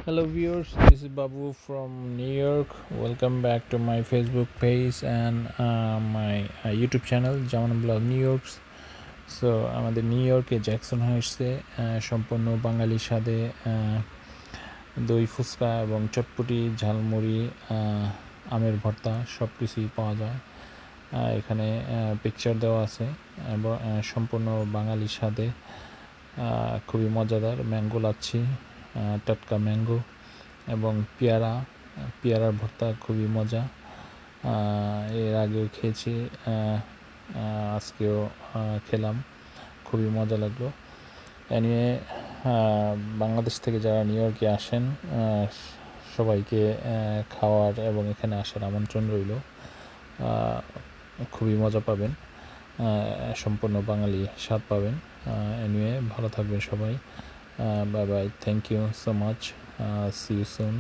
Hello viewers, this is Babu from New York. Welcome back to my Facebook page and my YouTube channel Jaman Blog New York. So আমাদের new ইয়র্কে Jackson হাইটসে সম্পূর্ণ বাঙালি স্বাদে দই ফুচকা এবং চটপটি ঝালমুড়ি আমের ভর্তা সব কিছুই পাওয়া যায়। এখানে পিকচার দেওয়া আছে এবং সম্পূর্ণ বাঙালি স্বাদে খুবই মজাদার ম্যাঙ্গো লাচ্ছি, টাটকা ম্যাঙ্গো এবং পেয়ারার ভর্তা খুবই মজা। এর আগেও খেয়েছি, আজকেও খেলাম, খুবই মজা লাগলো। এনিওয়ে, বাংলাদেশ থেকে যারা নিউ ইয়র্কে আসেন সবাইকে খাওয়ার এবং এখানে আসার আমন্ত্রণ রইল। খুবই মজা পাবেন, সম্পূর্ণ বাঙালি স্বাদ পাবেন। এনিওয়ে, ভালো থাকবেন সবাই। Bye bye, thank you so much, see you soon.